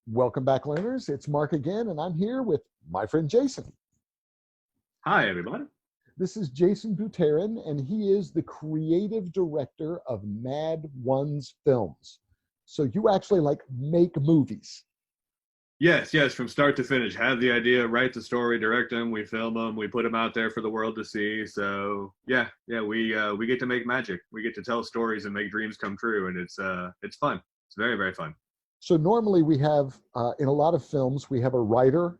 Welcome back, learners. It's Mark again, and I'm here with my friend Jaysen. Hi, everybody. This is Jaysen Buterin, and he is the creative director of Mad Ones Films. So you actually make movies. Yes, from start to finish. Have the idea, write the story, direct them, we film them, we put them out there for the world to see. So we get to make magic. We get to tell stories and make dreams come true, and it's fun. It's very, very fun. So normally we have, in a lot of films, we have a writer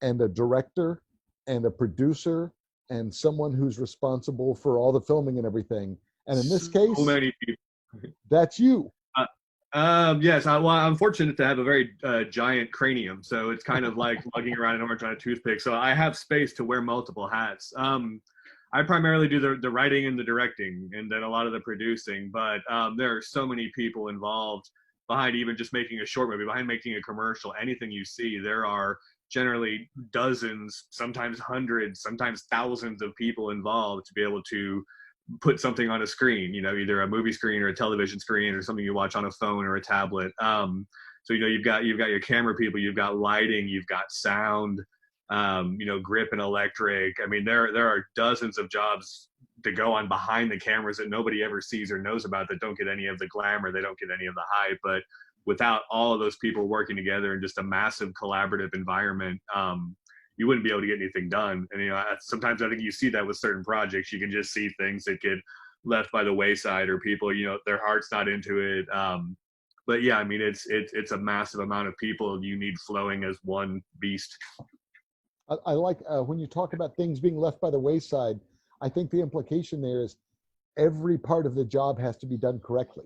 and a director and a producer and someone who's responsible for all the filming and everything. And in this case, so many people. That's you. Yes, I'm fortunate to have a very giant cranium, so it's kind of like lugging around an orange on a toothpick. So I have space to wear multiple hats. I primarily do the writing and the directing, and then a lot of the producing. But there are so many people involved behind even just making a short movie, behind making a commercial. Anything you see, there are generally dozens, sometimes hundreds, sometimes thousands of people involved to be able to put something on a screen, either a movie screen or a television screen or something you watch on a phone or a tablet. So you've got your camera people, you've got lighting, you've got sound, grip and electric. I mean, there are dozens of jobs to go on behind the cameras that nobody ever sees or knows about, that don't get any of the glamour, they don't get any of the hype. But without all of those people working together in just a massive collaborative environment, you wouldn't be able to get anything done. And sometimes I think you see that with certain projects. You can just see things that get left by the wayside, or people, their heart's not into it. But yeah, I mean, it's a massive amount of people you need flowing as one beast. I like when you talk about things being left by the wayside. I think the implication there is every part of the job has to be done correctly.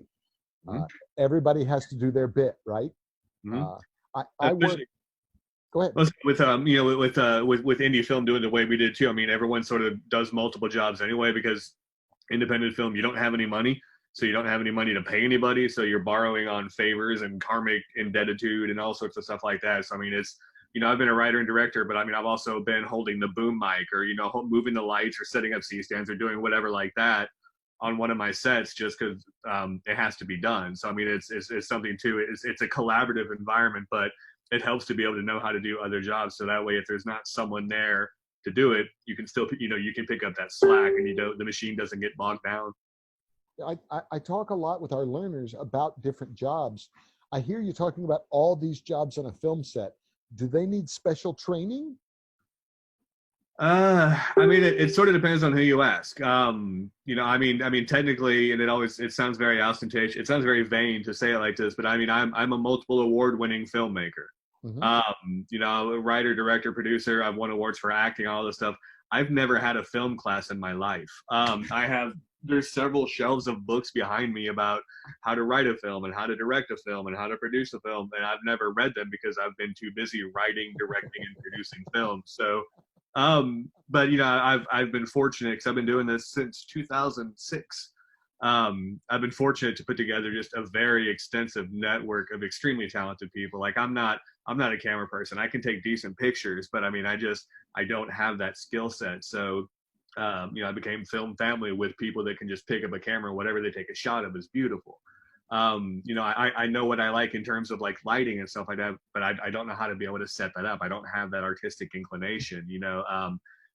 Everybody has to do their bit, right? I work. Go ahead. With indie film doing the way we did too. I mean, everyone sort of does multiple jobs anyway, because independent film, you don't have any money, so you don't have any money to pay anybody, so you're borrowing on favors and karmic indebtitude and all sorts of stuff like that. So I mean, it's I've been a writer and director, but I mean, I've also been holding the boom mic, or moving the lights, or setting up C-stands, or doing whatever like that on one of my sets, just because it has to be done. So I mean, it's something too. It's a collaborative environment, but it helps to be able to know how to do other jobs. So that way, if there's not someone there to do it, you can still, you can pick up that slack, and the machine doesn't get bogged down. I talk a lot with our learners about different jobs. I hear you talking about all these jobs on a film set. Do they need special training? I mean, it sort of depends on who you ask. I mean, technically, and it sounds very ostentatious. It sounds very vain to say it like this, but I mean, I'm a multiple award-winning filmmaker. A writer, director, producer. I've won awards for acting, all this stuff. I've never had a film class in my life. There's several shelves of books behind me about how to write a film and how to direct a film and how to produce a film, and I've never read them because I've been too busy writing, directing, and producing films. So, but I've been fortunate, because I've been doing this since 2006. I've been fortunate to put together just a very extensive network of extremely talented people. Like I'm not a camera person. I can take decent pictures, but I mean, I don't have that skill set. So, I became film family with people that can just pick up a camera. Whatever they take a shot of is beautiful. I know what I like in terms of like lighting and stuff like that, but I don't know how to be able to set that up. I don't have that artistic inclination,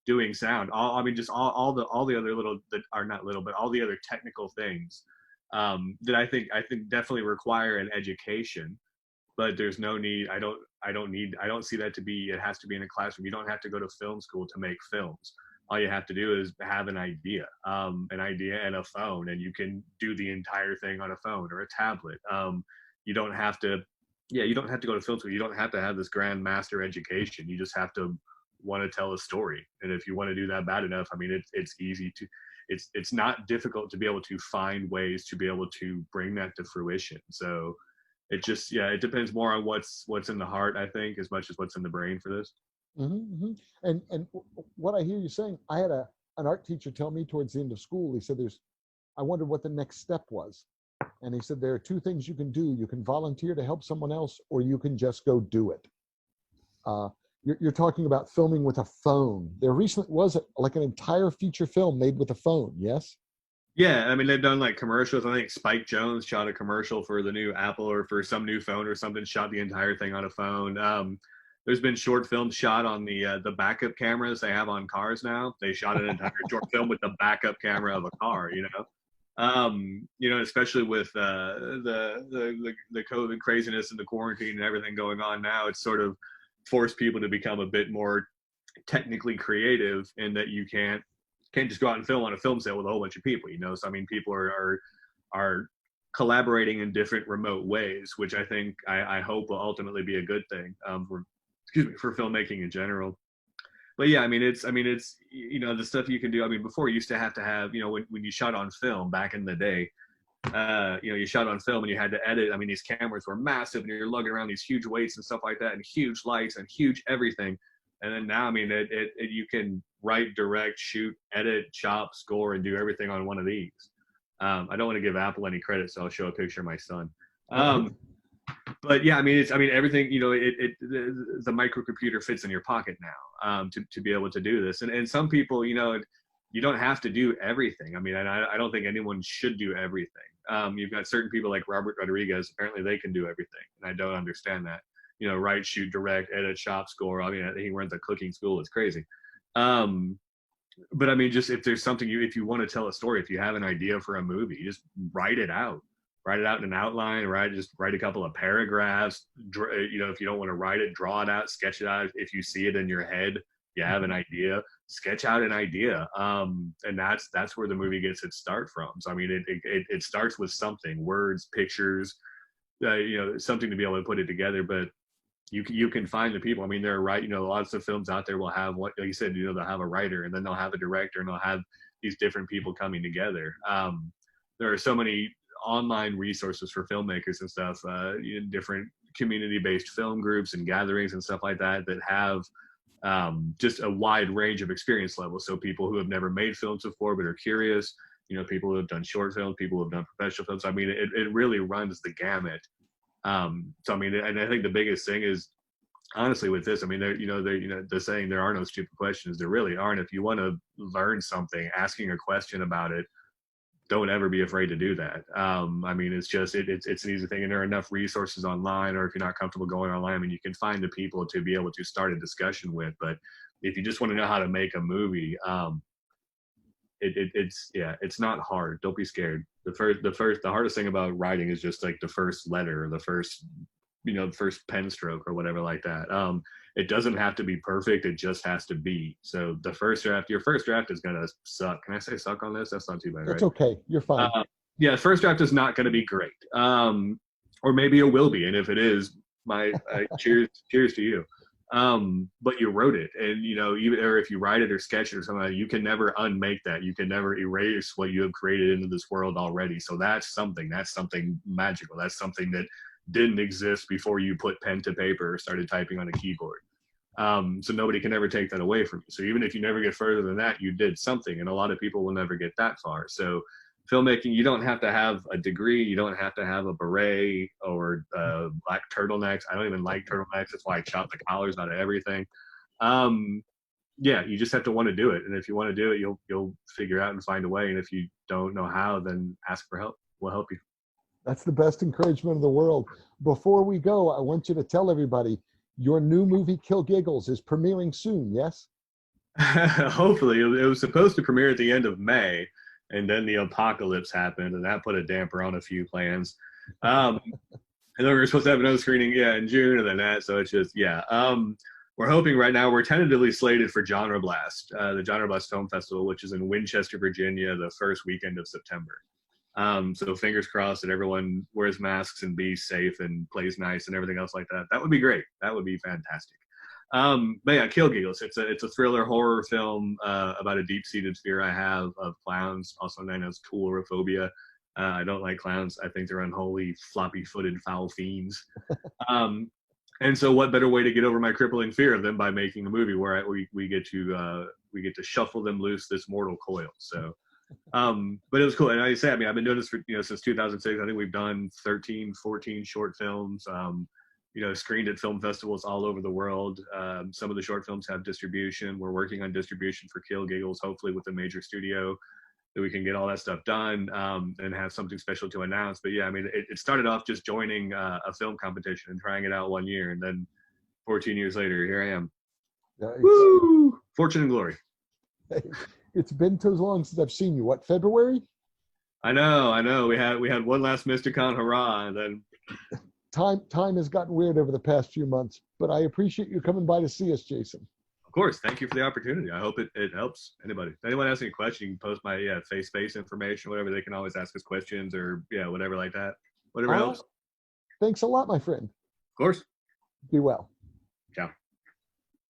doing sound. All the other little, that are not little, but all the other technical things that I think definitely require an education, but there's no need. I don't see that to be, it has to be in a classroom. You don't have to go to film school to make films. All you have to do is have an idea and a phone, and you can do the entire thing on a phone or a tablet. You don't have to go to film school. You don't have to have this grand master education. You just have to want to tell a story. And if you want to do that bad enough, I mean, it's easy to, it's not difficult to be able to find ways to be able to bring that to fruition. So it just, it depends more on what's in the heart, I think, as much as what's in the brain for this. And what I hear you saying, I had an art teacher tell me towards the end of school, he said, I wondered what the next step was. And he said, there are two things you can do. You can volunteer to help someone else, or you can just go do it. You're talking about filming with a phone. There recently was like an entire feature film made with a phone, yes? Yeah, I mean they've done like commercials. I think Spike Jones shot a commercial for the new Apple or for some new phone or something. Shot the entire thing on a phone. There's been short films shot on the backup cameras they have on cars now. They shot an entire short film with the backup camera of a car. Especially with the COVID craziness and the quarantine and everything going on now, it's sort of forced people to become a bit more technically creative in that you can't just go out and film on a film set with a whole bunch of people, So I mean, people are collaborating in different remote ways, which I hope will ultimately be a good thing for filmmaking in general. But yeah, I mean it's the stuff you can do. I mean, before you used to have when you shot on film back in the day, you shot on film and you had to edit. I mean, these cameras were massive and you're lugging around these huge weights and stuff like that and huge lights and huge everything. And then now, I mean, you can write, direct, shoot, edit, chop, score, and do everything on one of these. I don't want to give Apple any credit, so I'll show a picture of my son. But yeah, I mean, everything. The microcomputer fits in your pocket now to be able to do this. And some people, you don't have to do everything. I mean, I don't think anyone should do everything. You've got certain people like Robert Rodriguez. Apparently, they can do everything, and I don't understand that. Write, shoot, direct, edit, chop, score. I mean, I think he went to cooking school. It's crazy. But I mean, just if there's something if you want to tell a story, if you have an idea for a movie, just write it out in an outline, just write a couple of paragraphs. If you don't want to write it, draw it out, sketch it out. If you see it in your head, you have an idea, sketch out an idea. And that's where the movie gets its start from. So, I mean, it starts with something, words, pictures, something to be able to put it together. But you can find the people. I mean, there are lots of films out there will have like you said, they'll have a writer and then they'll have a director and they'll have these different people coming together. There are so many online resources for filmmakers and stuff, different community-based film groups and gatherings and stuff like that have just a wide range of experience levels. So people who have never made films before but are curious, people who have done short films, people who have done professional films. I mean, it really runs the gamut. So I mean, and I think the biggest thing is honestly with this, I mean, the saying there are no stupid questions. There really aren't. If you want to learn something, asking a question about it, don't ever be afraid to do that. I mean, it's just it's an easy thing, and there are enough resources online. Or if you're not comfortable going online, I mean, you can find the people to be able to start a discussion with. But if you just want to know how to make a movie, it's not hard. Don't be scared. The hardest thing about writing is just like the first letter or the first pen stroke or whatever like that. It doesn't have to be perfect. It just has to be. So your first draft is gonna suck. Can I say suck on this? That's not too bad, right? That's okay. You're fine. Yeah, the first draft is not going to be great. Or maybe it will be. And if it is, my cheers to you. But you wrote it, and or if you write it or sketch it or something, you can never unmake that. You can never erase what you have created into this world already. So that's something magical. That's something that didn't exist before you put pen to paper or started typing on a keyboard. So nobody can ever take that away from you. So even if you never get further than that, you did something, and a lot of people will never get that far. So filmmaking, you don't have to have a degree. You don't have to have a beret or black turtlenecks. I don't even like turtlenecks. That's why I chop the collars out of everything. Yeah, you just have to want to do it. And if you want to do it, you'll figure out and find a way. And if you don't know how, then ask for help. We'll help you. That's the best encouragement in the world. Before we go, I want you to tell everybody your new movie, Kill Giggles, is premiering soon, yes? Hopefully. It was supposed to premiere at the end of May. And then the apocalypse happened, and that put a damper on a few plans. And then we were supposed to have another screening, in June, and then that. So it's just, we're hoping right now, we're tentatively slated for Genre Blast, the Genre Blast Film Festival, which is in Winchester, Virginia, the first weekend of September. So fingers crossed that everyone wears masks and be safe and plays nice and everything else like that. That would be great. That would be fantastic. But yeah, Kill Giggles. It's a thriller horror film about a deep-seated fear I have of clowns, also known as coulrophobia. I don't like clowns. I think they're unholy, floppy-footed, foul fiends. And so, what better way to get over my crippling fear of them by making a movie where we get to shuffle them loose this mortal coil. So, but it was cool. And like I say, I mean, I've been doing this for since 2006. I think we've done 13, 14 short films. Screened at film festivals all over the world. Some of the short films have distribution. We're working on distribution for Kill Giggles, hopefully with a major studio. that we can get all that stuff done, and have something special to announce. But yeah, I mean, it started off just joining a film competition and trying it out 1 year, and then 14 years later, here I am. Nice. Woo! Fortune and glory. It's been too long since I've seen you. What, February? I know. We had one last Mysticon hurrah, and then Time has gotten weird over the past few months, but I appreciate you coming by to see us, Jaysen. of course, thank you for the opportunity. I hope it helps anybody. If anyone has any questions, you can post my face information, whatever. They can always ask us questions or whatever like that. Whatever helps. Thanks a lot, my friend. Of course. Be well. Ciao.